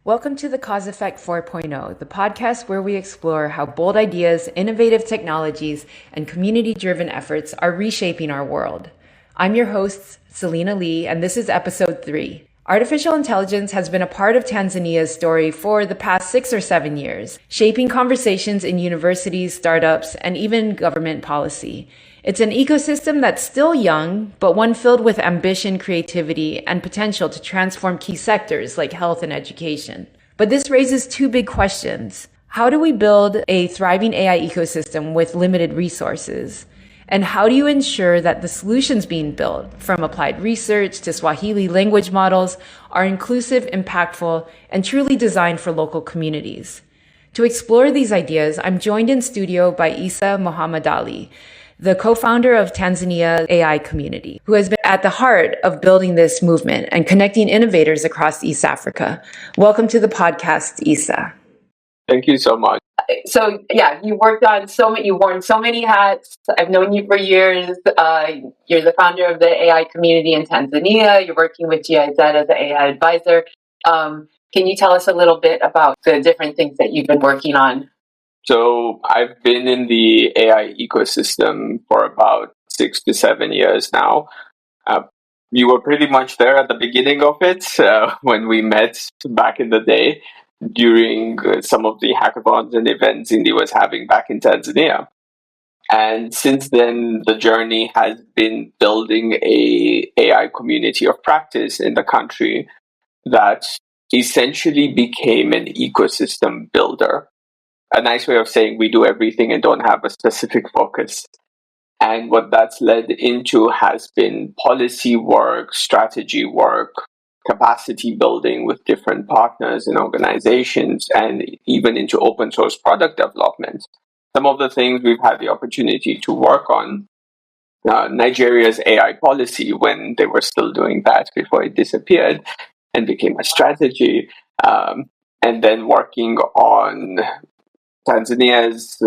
Welcome to the Cause Effect 4.0, the podcast where we explore how bold ideas, innovative technologies, and community-driven efforts are reshaping our world. I'm your host, Selena Lee, and this is episode 3. Artificial intelligence has been a part of Tanzania's story for the past 6 or 7 years, shaping conversations in universities, startups, and even government policy. It's an ecosystem that's still young, but one filled with ambition, creativity, and potential to transform key sectors like health and education. But this raises 2 big questions. How do we build a thriving AI ecosystem with limited resources? And how do you ensure that the solutions being built, from applied research to Swahili language models, are inclusive, impactful, and truly designed for local communities? To explore these ideas, I'm joined in studio by Essa Mohamedali, the co-founder of Tanzania AI community, who has been at the heart of building this movement and connecting innovators across East Africa. Welcome to the podcast, Essa. Thank you so much. So you worked on you worn so many hats. I've known you for years. You're the founder of the AI community in Tanzania. You're working with GIZ as an AI advisor. Can you tell us a little bit about the different things that you've been working on? So I've been in the AI ecosystem for about 6 to 7 years now. You were pretty much there at the beginning of it when we met back in the day during some of the hackathons and events Indy was having back in Tanzania. And since then, the journey has been building a AI community of practice in the country that essentially became an ecosystem builder. A nice way of saying we do everything and don't have a specific focus. And what that's led into has been policy work, strategy work, capacity building with different partners and organizations, and even into open source product development. Some of the things we've had the opportunity to work on, Nigeria's AI policy, when they were still doing that before it disappeared and became a strategy, and then working on Tanzania's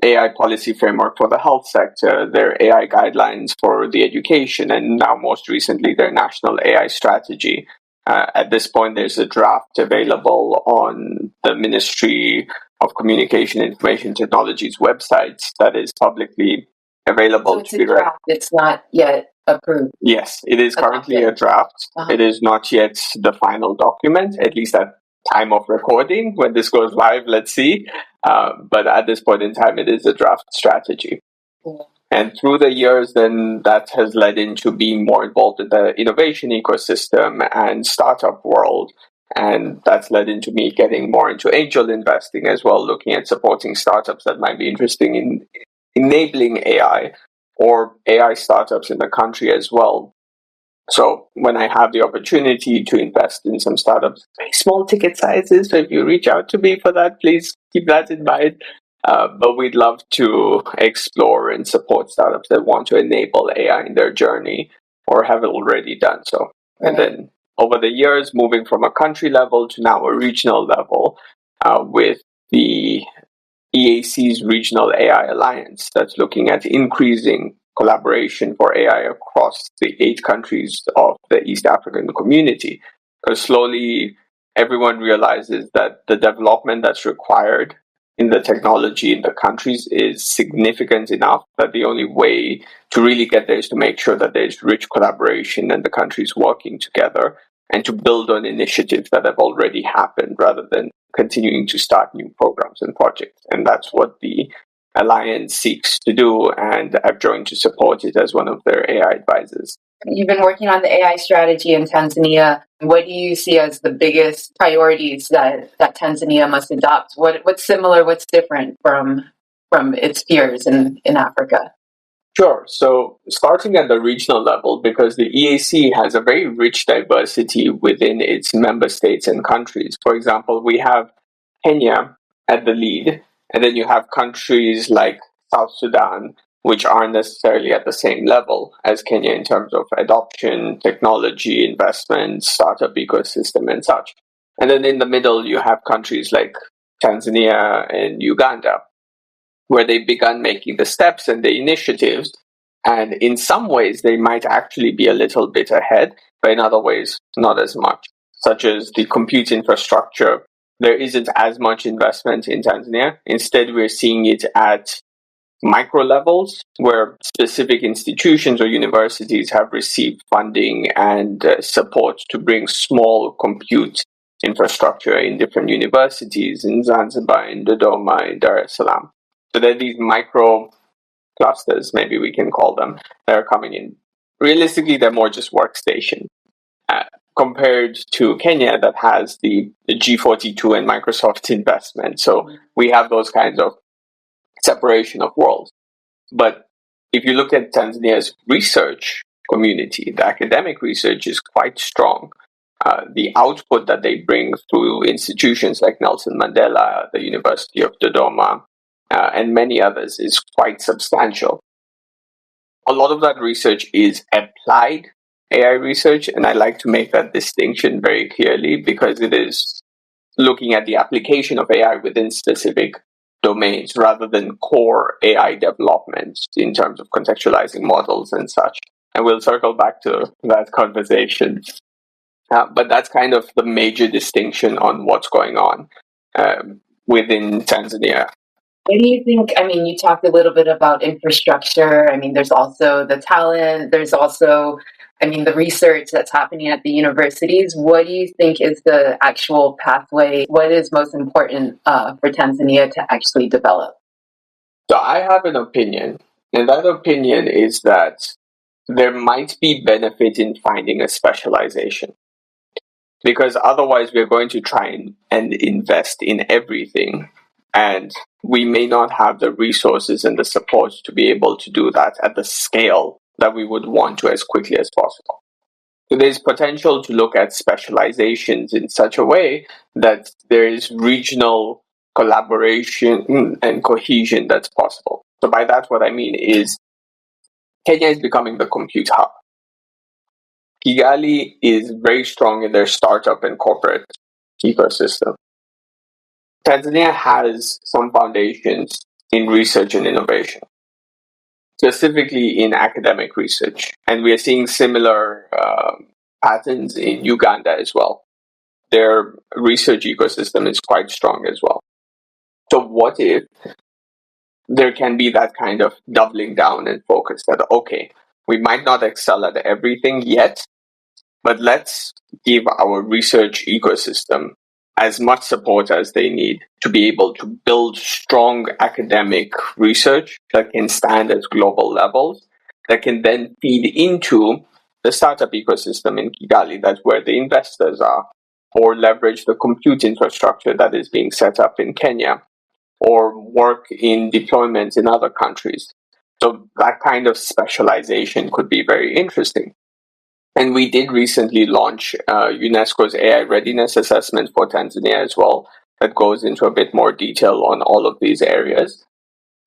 AI policy framework for the health sector, their AI guidelines for the education, and now most recently their national AI strategy. At this point, there's a draft available on the Ministry of Communication and Information Technology's website that is publicly available to be read. It's not yet approved. Yes, it is currently a draft. It is not yet the final document, at least at time of recording. When this goes live, let's see. But at this point in time, it is a draft strategy. And through the years, then that has led into being more involved in the innovation ecosystem and startup world. And that's led into me getting more into angel investing as well, looking at supporting startups that might be interested in enabling AI or AI startups in the country as well. So when I have the opportunity to invest in some startups, very small ticket sizes, so if you reach out to me for that, please keep that in mind. But we'd love to explore and support startups that want to enable AI in their journey or have already done so. Right. And then over the years, moving from a country level to now a regional level with the EAC's Regional AI Alliance that's looking at increasing collaboration for AI across the 8 countries of the East African community. Because slowly everyone realizes that the development that's required in the technology in the countries is significant enough that the only way to really get there is to make sure that there's rich collaboration and the countries working together and to build on initiatives that have already happened rather than continuing to start new programs and projects. And that's what the Alliance seeks to do, and I've joined to support it as one of their AI advisors. You've been working on the AI strategy in Tanzania. What do you see as the biggest priorities that Tanzania must adopt? What's similar, what's different from its peers in Africa? Sure. So starting at the regional level, because the EAC has a very rich diversity within its member states and countries. For example, we have Kenya at the lead, and then you have countries like South Sudan, which aren't necessarily at the same level as Kenya in terms of adoption, technology, investment, startup ecosystem, and such. And then in the middle, you have countries like Tanzania and Uganda, where they've begun making the steps and the initiatives. And in some ways, they might actually be a little bit ahead, but in other ways, not as much. such as the compute infrastructure, there isn't as much investment in Tanzania. Instead, we're seeing it at micro levels where specific institutions or universities have received funding and support to bring small compute infrastructure in different universities in Zanzibar, in Dodoma, in Dar es Salaam. So there are these micro clusters, maybe we can call them, that are coming in. Realistically, they're more just workstation. Compared to Kenya that has the G42 and Microsoft investment. So we have those kinds of separation of worlds. But if you look at Tanzania's research community, the academic research is quite strong. The output that they bring through institutions like Nelson Mandela, the University of Dodoma, and many others is quite substantial. A lot of that research is applied AI research, and I like to make that distinction very clearly because it is looking at the application of AI within specific domains rather than core AI development in terms of contextualizing models and such. And we'll circle back to that conversation. But that's kind of the major distinction on what's going on within Tanzania. What do you think? I mean, you talked a little bit about infrastructure. I mean, there's also the talent. There's also, I mean, the research that's happening at the universities. What do you think is the actual pathway? What is most important for Tanzania to actually develop? So I have an opinion, and that opinion is that there might be benefit in finding a specialization. Because otherwise we're going to try and invest in everything, and we may not have the resources and the support to be able to do that at the scale that we would want to as quickly as possible. So there's potential to look at specializations in such a way that there is regional collaboration and cohesion that's possible. So by that, what I mean is Kenya is becoming the compute hub. Kigali is very strong in their startup and corporate ecosystem. Tanzania has some foundations in research and innovation, specifically in academic research. And we are seeing similar patterns in Uganda as well. Their research ecosystem is quite strong as well. So what if there can be that kind of doubling down and focus that, okay, we might not excel at everything yet, but let's give our research ecosystem as much support as they need to be able to build strong academic research that can stand at global levels, that can then feed into the startup ecosystem in Kigali, that's where the investors are, or leverage the compute infrastructure that is being set up in Kenya, or work in deployments in other countries. So that kind of specialization could be very interesting. And we did recently launch UNESCO's AI readiness assessment for Tanzania as well, that goes into a bit more detail on all of these areas.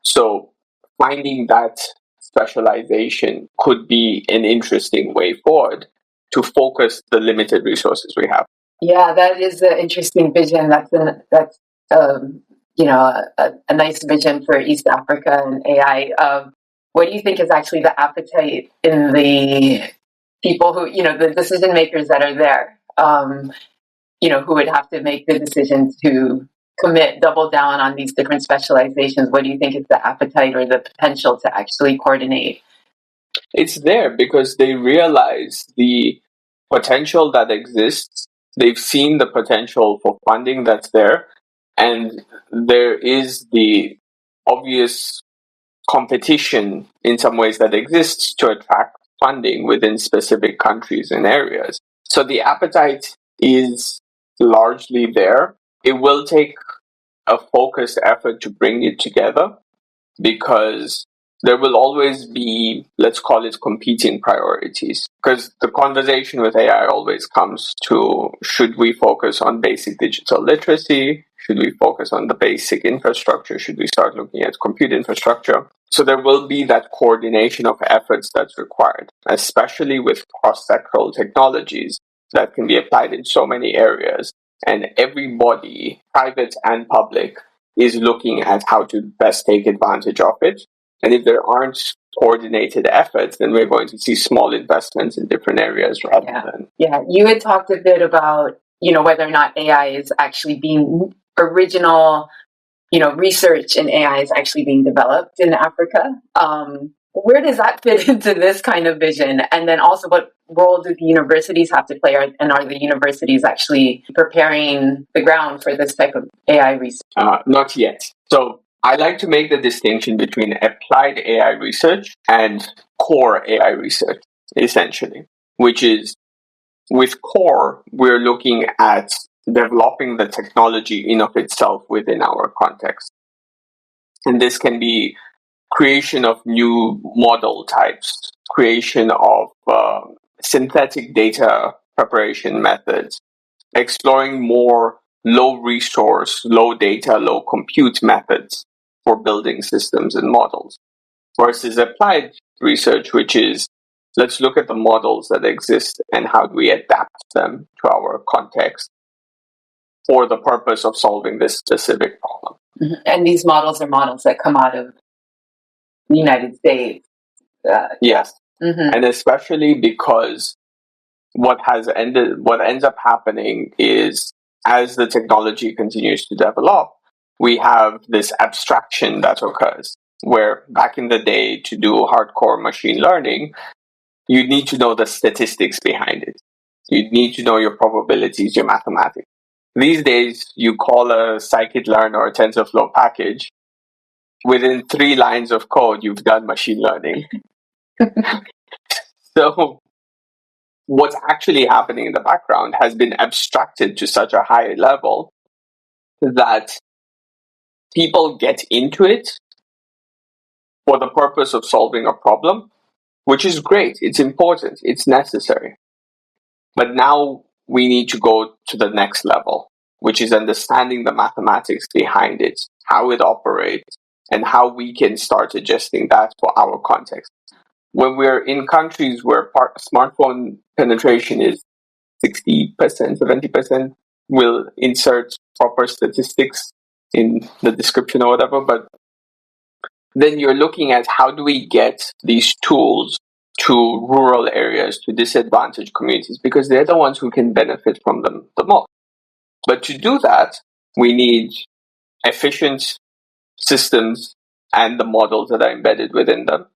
So finding that specialization could be an interesting way forward to focus the limited resources we have. Yeah, that is an interesting vision. That's a nice vision for East Africa and AI. What do you think is actually the appetite in the people who, the decision makers that are there, who would have to make the decision to double down on these different specializations? What do you think is the appetite or the potential to actually coordinate? It's there because they realize the potential that exists. They've seen the potential for funding that's there, and there is the obvious competition in some ways that exists to attract funding within specific countries and areas. So the appetite is largely there. It will take a focused effort to bring it together because there will always be, let's call it, competing priorities. Because the conversation with AI always comes to, should we focus on basic digital literacy? Should we focus on the basic infrastructure? Should we start looking at compute infrastructure? So there will be that coordination of efforts that's required, especially with cross-sectoral technologies that can be applied in so many areas. And everybody, private and public, is looking at how to best take advantage of it. And if there aren't coordinated efforts, then we're going to see small investments in different areas rather than... Yeah, you had talked a bit about whether or not AI is actually being original, research in AI is actually being developed in Africa. Where does that fit into this kind of vision? And then also, what role do the universities have to play? And are the universities actually preparing the ground for this type of AI research? Not yet. So I like to make the distinction between applied AI research and core AI research, essentially, which is with core, we're looking at developing the technology in of itself within our context. And this can be creation of new model types, creation of synthetic data preparation methods, exploring more low resource, low data, low compute methods for building systems and models, versus applied research, which is let's look at the models that exist and how do we adapt them to our context for the purpose of solving this specific problem. Mm-hmm. And these models are models that come out of the United States. Yes. Mm-hmm. And especially because what ends up happening is as the technology continues to develop, we have this abstraction that occurs where back in the day to do hardcore machine learning, you need to know the statistics behind it. You need to know your probabilities, your mathematics. These days, you call a scikit-learn or a TensorFlow package. Within 3 lines of code, you've done machine learning. So what's actually happening in the background has been abstracted to such a high level that people get into it for the purpose of solving a problem, which is great. It's important. It's necessary. But now we need to go to the next level, which is understanding the mathematics behind it, how it operates, and how we can start adjusting that for our context. When we're in countries where smartphone penetration is 60%, 70%, we'll insert proper statistics in the description or whatever, but then you're looking at how do we get these tools to rural areas, to disadvantaged communities, because they're the ones who can benefit from them the most. But to do that, we need efficient systems and the models that are embedded within them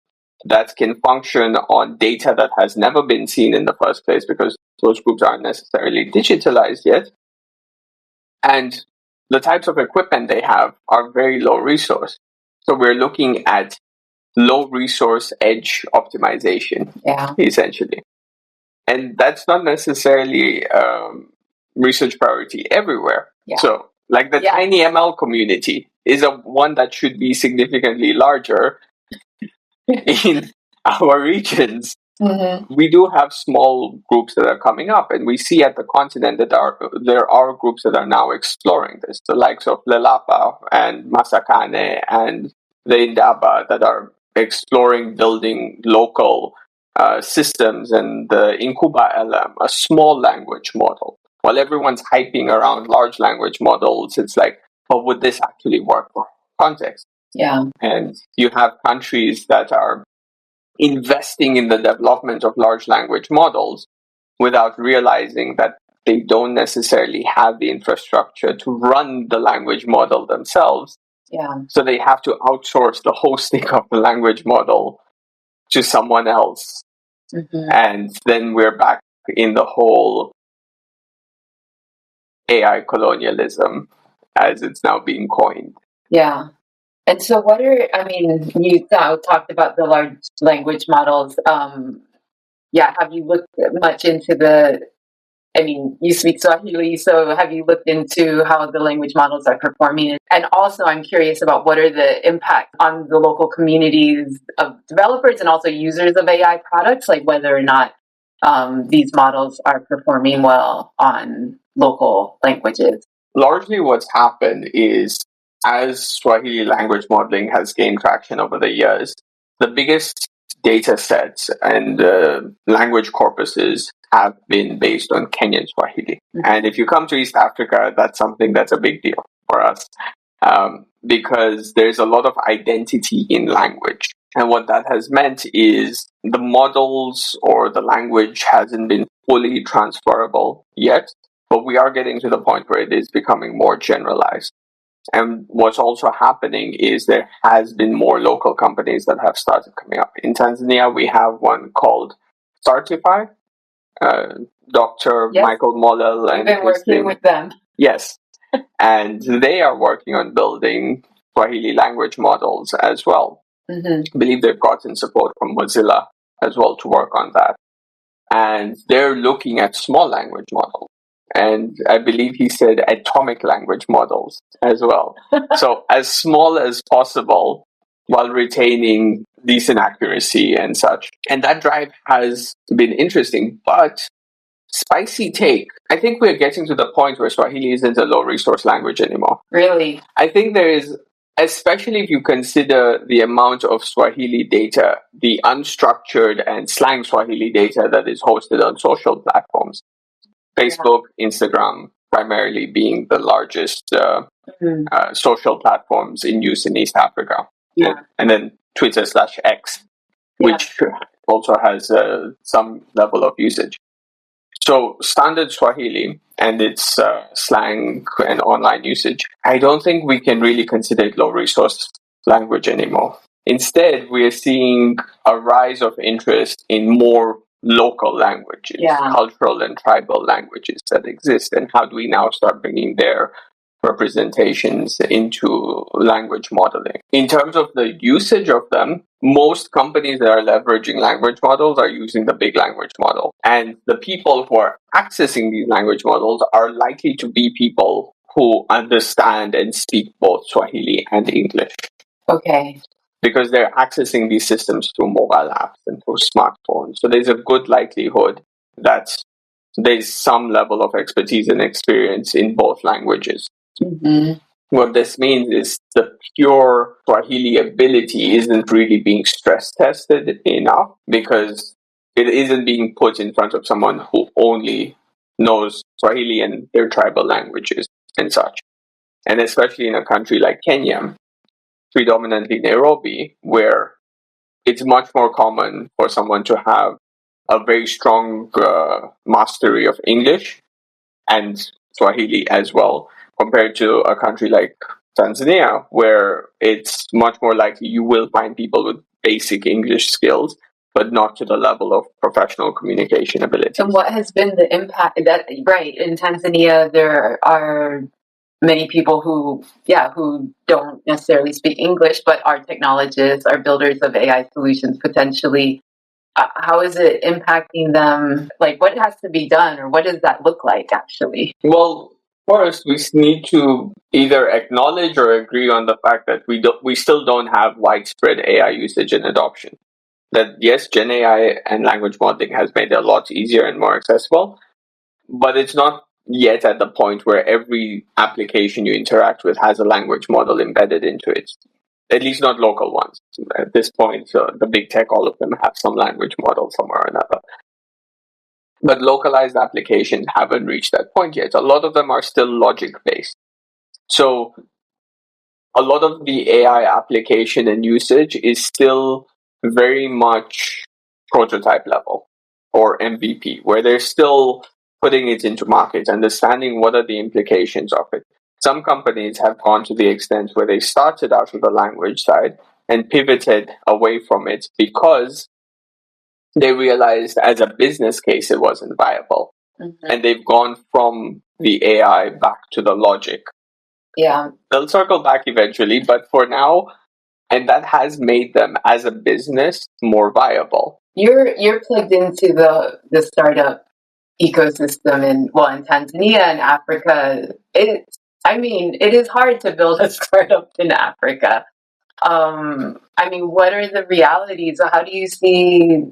that can function on data that has never been seen in the first place, because those groups aren't necessarily digitalized yet. And the types of equipment they have are very low resource. So we're looking at low resource edge optimization, essentially. And that's not necessarily research priority everywhere. Yeah. So like the tiny ML community is one that should be significantly larger in our regions. Mm-hmm. We do have small groups that are coming up, and we see at the continent that there are groups that are now exploring this, the likes of Lelapa and Masakane and the Indaba that are exploring building local systems, and the Incuba LM, a small language model. While everyone's hyping around large language models, it's like, but would this actually work for context? Yeah. And you have countries that are investing in the development of large language models without realizing that they don't necessarily have the infrastructure to run the language model themselves. Yeah. So they have to outsource the hosting of the language model to someone else. Mm-hmm. And then we're back in the whole AI colonialism, as it's now being coined. Yeah. And so you talked about the large language models. Have you looked much into you speak Swahili, so have you looked into how the language models are performing? And also I'm curious about what are the impact on the local communities of developers and also users of AI products, like whether or not these models are performing well on local languages. Largely what's happened is, as Swahili language modeling has gained traction over the years, the biggest data sets and language corpuses have been based on Kenyan Swahili. Mm-hmm. And if you come to East Africa, that's something that's a big deal for us, because there's a lot of identity in language. And what that has meant is the models or the language hasn't been fully transferable yet. but we are getting to the point where it is becoming more generalized. And what's also happening is there has been more local companies that have started coming up. In Tanzania, we have one called Startify, Dr. Yes. Michael Mollel. I've been working with them. Yes. And they are working on building Swahili language models as well. I believe they've gotten support from Mozilla as well to work on that. And they're looking at small language models. And I believe he said atomic language models as well. So as small as possible while retaining decent accuracy and such. And that drive has been interesting, but spicy take. I think we're getting to the point where Swahili isn't a low resource language anymore. Really? I think there is, especially if you consider the amount of Swahili data, the unstructured and slang Swahili data that is hosted on social platforms. Facebook, Instagram, primarily being the largest social platforms in use in East Africa. Yeah. And then Twitter/X, which also has some level of usage. So standard Swahili and its slang and online usage, I don't think we can really consider it low resource language anymore. Instead, we are seeing a rise of interest in more local languages, cultural and tribal languages that exist, and how do we now start bringing their representations into language modeling. In terms of the usage of them, most companies that are leveraging language models are using the big language model. And the people who are accessing these language models are likely to be people who understand and speak both Swahili and English. Okay. Because they're accessing these systems through mobile apps and through smartphones. So there's a good likelihood that there's some level of expertise and experience in both languages. What this means is the pure Swahili ability isn't really being stress tested enough because it isn't being put in front of someone who only knows Swahili and their tribal languages and such. And especially in a country like Kenya, predominantly Nairobi, where it's much more common for someone to have a very strong mastery of English and Swahili as well, compared to a country like Tanzania, where it's much more likely you will find people with basic English skills, but not to the level of professional communication ability. And what has been the impact that, right, in Tanzania, there are many people who don't necessarily speak English, but are technologists, are builders of AI solutions potentially. How is it impacting them? Like, what has to be done, or what does that look like, actually? Well, first, we need to either acknowledge or agree on the fact that we still don't have widespread AI usage and adoption. That, yes, Gen AI and language modeling has made it a lot easier and more accessible, but it's not yet at the point where every application you interact with has a language model embedded into it. At least not local ones. At this point, the big tech, all of them have some language model somewhere or another. But localized applications haven't reached that point yet. A lot of them are still logic-based. So a lot of the AI application and usage is still very much prototype level or MVP, where they're still putting it into market, understanding what are the implications of it. Some companies have gone to the extent where they started out with the language side and pivoted away from it because they realized as a business case it wasn't viable. And they've gone from the AI back to the logic. Yeah. They'll circle back eventually, but for now, and that has made them as a business more viable. You're plugged into the startup ecosystem in Tanzania and Africa. It is hard to build a startup in Africa. What are the realities? How do you see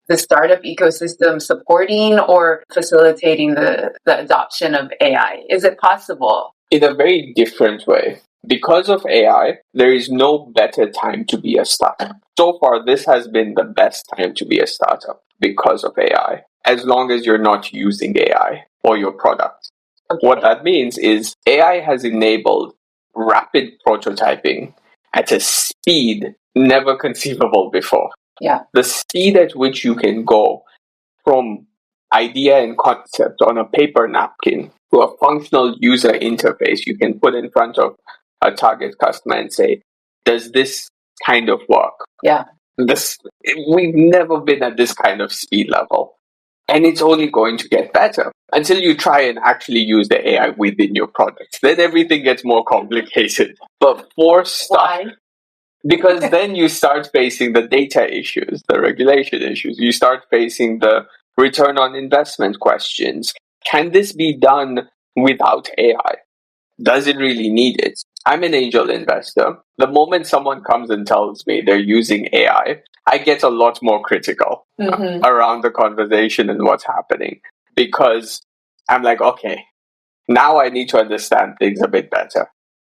the startup ecosystem supporting or facilitating the adoption of AI? Is it possible? In a very different way. Because of AI, there is no better time to be a startup. So far, this has been the best time to be a startup because of AI, as long as you're not using AI or your product. Okay. What that means is AI has enabled rapid prototyping at a speed never conceivable before. Yeah. The speed at which you can go from idea and concept on a paper napkin to a functional user interface you can put in front of a target customer and say, does this kind of work? Yeah. We've never been at this kind of speed level. And it's only going to get better until you try and actually use the AI within your product. Then everything gets more complicated. But for stuff, Why? because then you start facing the data issues, the regulation issues. You start facing the return on investment questions. Can this be done without AI? Does it really need it? I'm an angel investor. The moment someone comes and tells me they're using AI, I get a lot more critical around the conversation and what's happening, because I'm like, okay, now I need to understand things a bit better.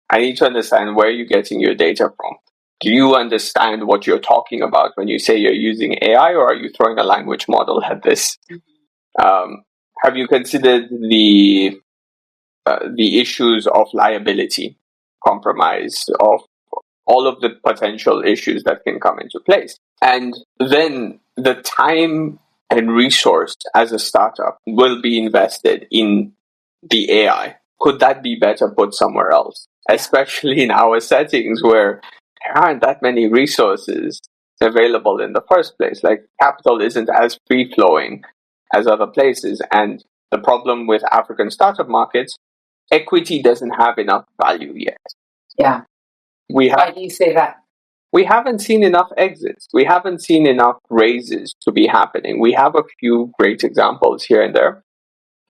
I need to understand where you're getting your data from. Do you understand what you're talking about when you say you're using AI, or are you throwing a language model at this? Have you considered the issues of liability, compromise, of all of the potential issues that can come into place? And then the time and resource as a startup will be invested in the AI. Could that be better put somewhere else? Especially in our settings where there aren't that many resources available in the first place. Like, capital isn't as free-flowing as other places. And the problem with African startup markets, equity doesn't have enough value yet. Yeah. Why do you say that? We haven't seen enough exits. We haven't seen enough raises to be happening. We have a few great examples here and there,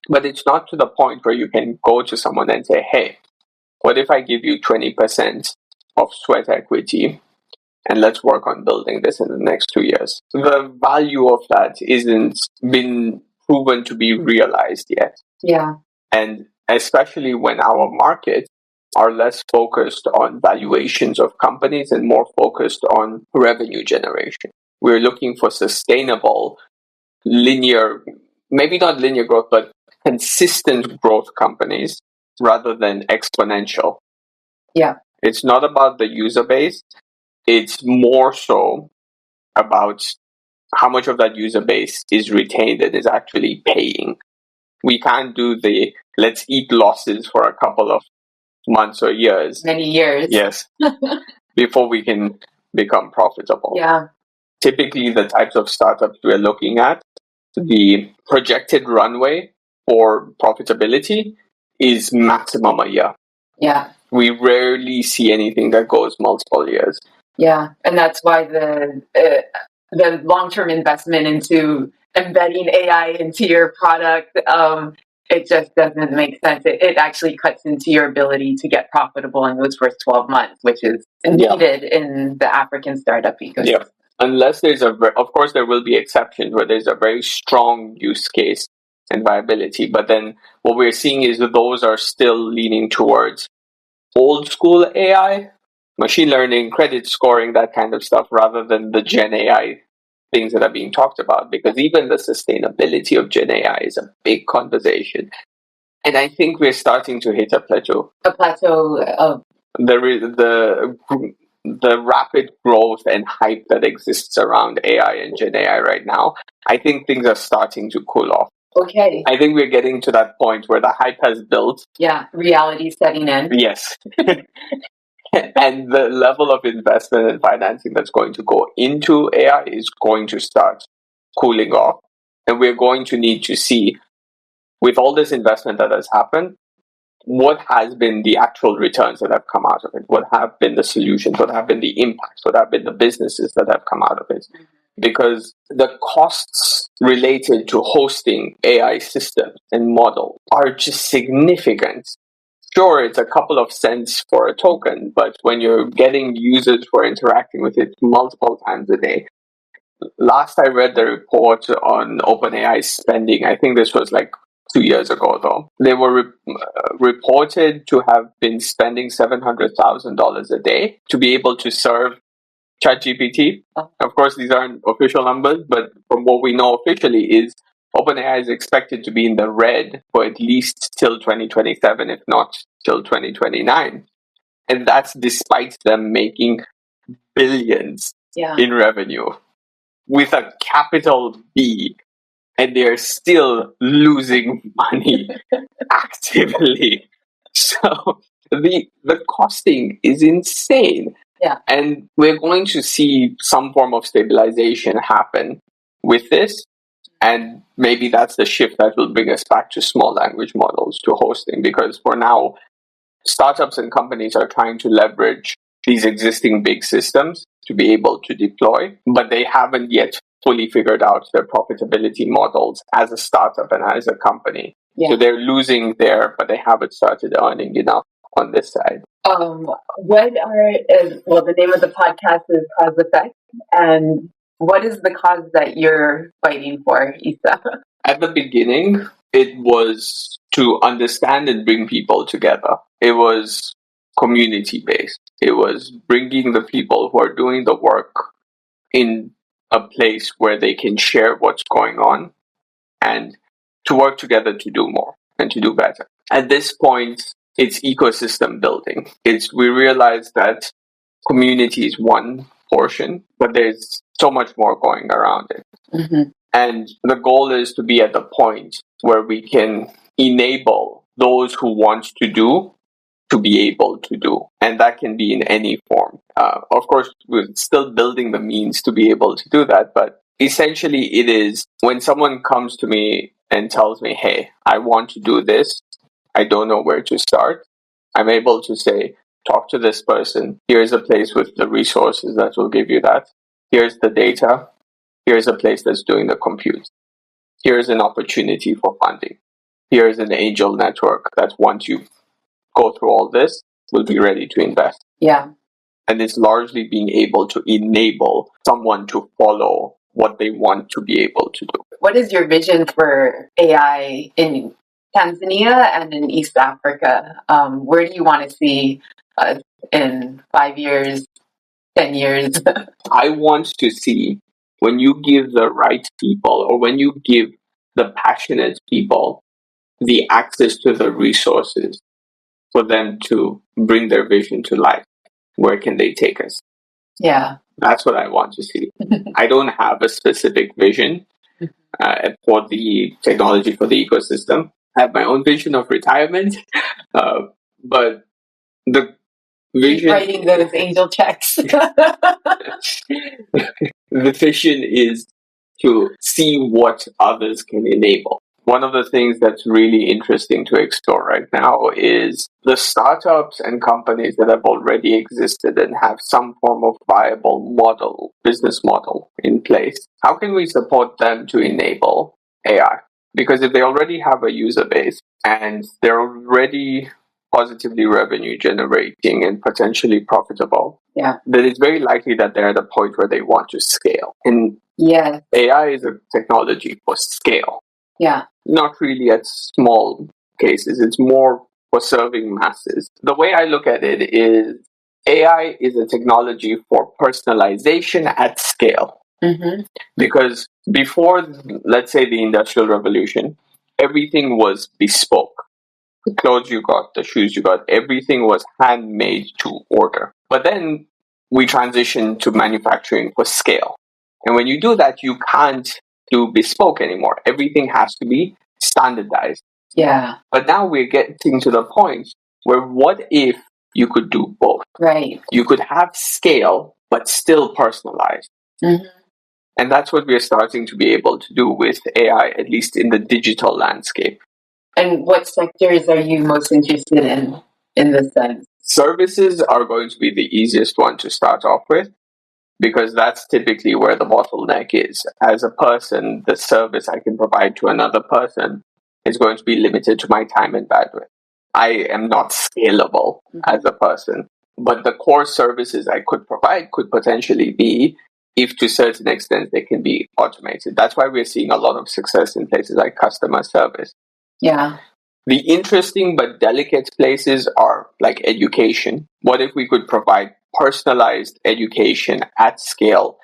but it's not to the point where you can go to someone and say, hey, what if I give you 20% of sweat equity and let's work on building this in the next 2 years? The value of that isn't been proven to be realized yet. Yeah. And especially when our markets are less focused on valuations of companies and more focused on revenue generation. We're looking for sustainable, linear, maybe not linear growth, but consistent growth companies rather than exponential. Yeah. It's not about the user base. It's more so about how much of that user base is retained and is actually paying. We can't do the let's eat losses for a couple of months or years. Many years. Yes. Before we can become profitable. Yeah. Typically, the types of startups we're looking at, the projected runway for profitability is maximum a year. Yeah. We rarely see anything that goes multiple years. Yeah, and that's why the long-term investment into embedding AI into your product, it just doesn't make sense. It actually cuts into your ability to get profitable in those first 12 months, which is needed in the African startup ecosystem. Yeah. Unless there's of course, there will be exceptions where there's a very strong use case and viability. But then what we're seeing is that those are still leaning towards old school AI, machine learning, credit scoring, that kind of stuff, rather than the Gen AI things that are being talked about. Because even the sustainability of Gen AI is a big conversation. And I think we're starting to hit a plateau. A plateau of the rapid growth and hype that exists around AI and Gen AI right now. I think things are starting to cool off. Okay. I think we're getting to that point where the hype has built. Yeah, reality setting in. Yes. And the level of investment and financing that's going to go into AI is going to start cooling off. And we're going to need to see, with all this investment that has happened, what has been the actual returns that have come out of it? What have been the solutions? What have been the impacts? What have been the businesses that have come out of it? Because the costs related to hosting AI systems and models are just significant. Sure, it's a couple of cents for a token, but when you're getting users who are interacting with it multiple times a day. Last I read the report on OpenAI spending, I think this was like 2 years ago, though. They were reported to have been spending $700,000 a day to be able to serve ChatGPT. Of course, these aren't official numbers, but from what we know officially is OpenAI is expected to be in the red for at least till 2027, if not till 2029. And that's despite them making billions in revenue with a capital B. and they're still losing money actively. So the costing is insane. Yeah. And we're going to see some form of stabilization happen with this. And maybe that's the shift that will bring us back to small language models, to hosting, because for now, startups and companies are trying to leverage these existing big systems to be able to deploy, but they haven't yet fully figured out their profitability models as a startup and as a company. Yeah. So they're losing there, but they haven't started earning enough on this side. The name of the podcast is Cause Effect, and what is the cause that you're fighting for, Essa? At the beginning, it was to understand and bring people together. It was community-based. It was bringing the people who are doing the work in a place where they can share what's going on and to work together to do more and to do better. At this point, it's ecosystem building. We realize that community is one portion, but there's so much more going around it. Mm-hmm. And the goal is to be at the point where we can enable those who want to do to be able to do. And that can be in any form. Of course, we're still building the means to be able to do that. But essentially, it is when someone comes to me and tells me, hey, I want to do this, I don't know where to start, I'm able to say, talk to this person. Here's a place with the resources that will give you that. Here's the data. Here's a place that's doing the compute. Here's an opportunity for funding. Here's an angel network that once you go through all this, will be ready to invest. Yeah. And it's largely being able to enable someone to follow what they want to be able to do. What is your vision for AI in Tanzania and in East Africa? Where do you want to see us in 5 years, 10 years? I want to see when you give the right people or when you give the passionate people the access to the resources for them to bring their vision to life, where can they take us? Yeah. That's what I want to see. I don't have a specific vision for the technology, for the ecosystem. I have my own vision of retirement, but the vision... Keep writing those angel checks. The vision is to see what others can enable. One of the things that's really interesting to explore right now is the startups and companies that have already existed and have some form of viable model, business model in place. How can we support them to enable AI? Because if they already have a user base and they're already positively revenue generating and potentially profitable, then it's very likely that they're at a point where they want to scale. And AI is a technology for scale. Yeah. Not really at small cases. It's more for serving masses. The way I look at it is AI is a technology for personalization at scale. Mm-hmm. Because before, let's say, the Industrial Revolution, everything was bespoke. The clothes you got, the shoes you got, everything was handmade to order. But then we transitioned to manufacturing for scale. And when you do that, you can't do bespoke anymore. Everything has to be standardized. Yeah. But now we're getting to the point where what if you could do both? Right. You could have scale, but still personalized. Mm-hmm. And that's what we're starting to be able to do with AI, at least in the digital landscape. And what sectors are you most interested in this sense? Services are going to be the easiest one to start off with, because that's typically where the bottleneck is. As a person, the service I can provide to another person is going to be limited to my time and bandwidth. I am not scalable as a person, but the core services I could provide could potentially be, if to a certain extent they can be automated. That's why we're seeing a lot of success in places like customer service. Yeah. The interesting but delicate places are like education. What if we could provide personalized education at scale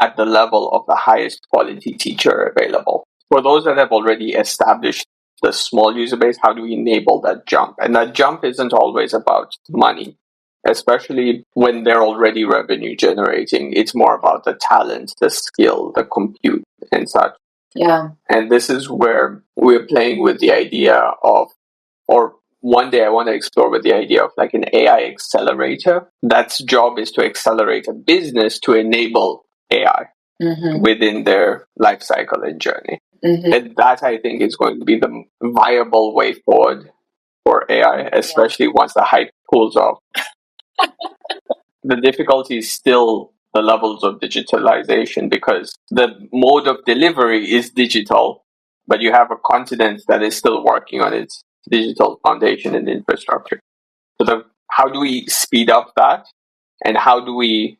at the level of the highest quality teacher available? For those that have already established the small user base, how do we enable that jump? And that jump isn't always about money, especially when they're already revenue generating. It's more about the talent, the skill, the compute, and such. Yeah. And this is where we're playing with the idea of, or one day I want to explore with the idea of like an AI accelerator. That's job is to accelerate a business to enable AI within their life cycle and journey. And that, I think, is going to be the viable way forward for AI, especially once the hype cools off. The difficulty is still the levels of digitalization, because the mode of delivery is digital, but you have a continent that is still working on its digital foundation and infrastructure. So how do we speed up that, and how do we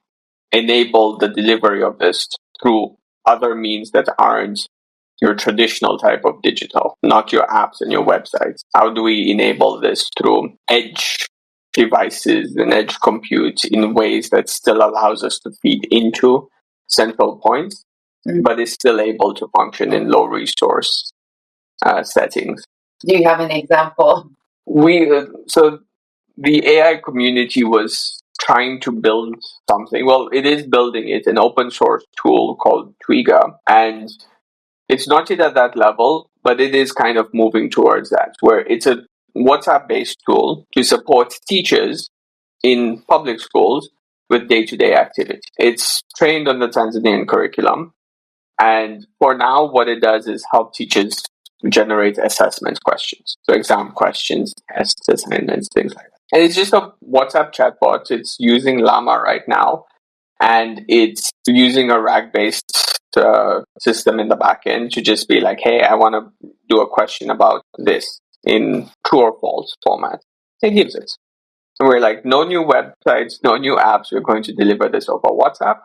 enable the delivery of this through other means that aren't your traditional type of digital, not your apps and your websites? How do we enable this through edge devices and edge compute in ways that still allows us to feed into central points, but is still able to function in low resource settings? Do you have an example? So the AI community was trying to build something. Well, it is building it, an open source tool called Twiga. And it's not yet at that level, but it is kind of moving towards that, where it's a WhatsApp-based tool to support teachers in public schools with day-to-day activity. It's trained on the Tanzanian curriculum. And for now, what it does is help teachers generate assessment questions. So exam questions, tests, assignments, things like that. And it's just a WhatsApp chatbot. It's using Llama right now. And it's using a RAG-based system in the backend to just be like, hey, I want to do a question about this in true or false format. It gives it. So we're like, no new websites, no new apps. We're going to deliver this over WhatsApp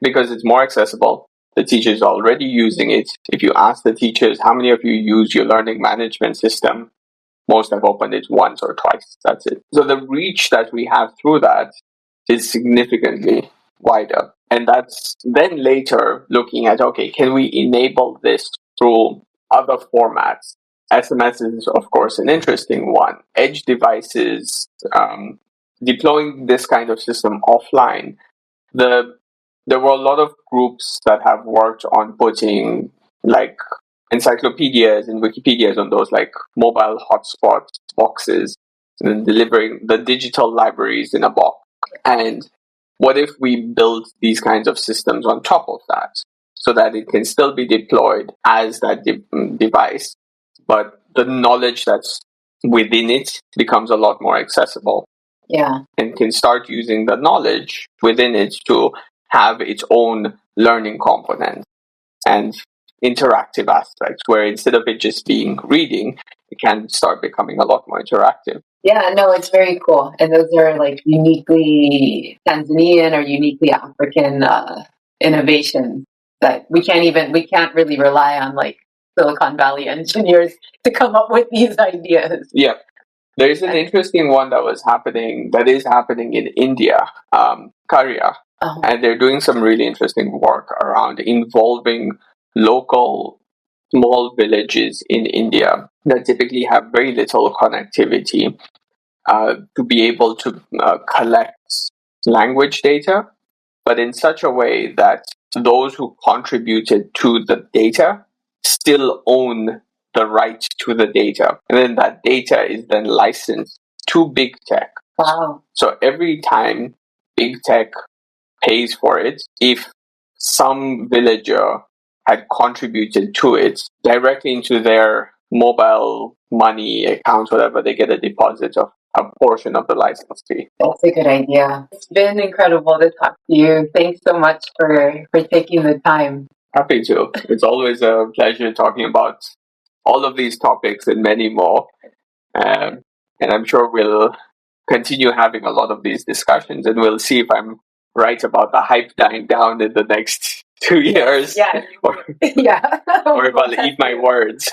because it's more accessible. The teachers are already using it. If you ask the teachers, how many of you use your learning management system? Most have opened it once or twice. That's it. So the reach that we have through that is significantly wider. And that's then later looking at, okay, can we enable this through other formats? SMS is, of course, an interesting one. Edge devices, deploying this kind of system offline. There were a lot of groups that have worked on putting like encyclopedias and Wikipedias on those like mobile hotspot boxes and delivering the digital libraries in a box. And what if we build these kinds of systems on top of that so that it can still be deployed as that device, but the knowledge that's within it becomes a lot more accessible? Yeah. And can start using the knowledge within it to have its own learning component and interactive aspects, where instead of it just being reading, it can start becoming a lot more interactive. Yeah, no, it's very cool. And those are like uniquely Tanzanian or uniquely African innovations that we can't really rely on like Silicon Valley engineers to come up with these ideas. Yeah. There's an interesting one that is happening in India, Korea. And they're doing some really interesting work around involving local small villages in India that typically have very little connectivity to be able to collect language data, but in such a way that those who contributed to the data still own the right to the data. And then that data is then licensed to big tech. Wow. So every time big tech pays for it, if some villager had contributed to it directly into their mobile money account, whatever, they get a deposit of a portion of the license fee. That's a good idea. It's been incredible to talk to you. Thanks so much for taking the time. Happy to. It's always a pleasure talking about all of these topics and many more. And I'm sure we'll continue having a lot of these discussions, and we'll see if I'm right about the hype dying down in the next 2 years. Yeah. Or if I'll eat my words.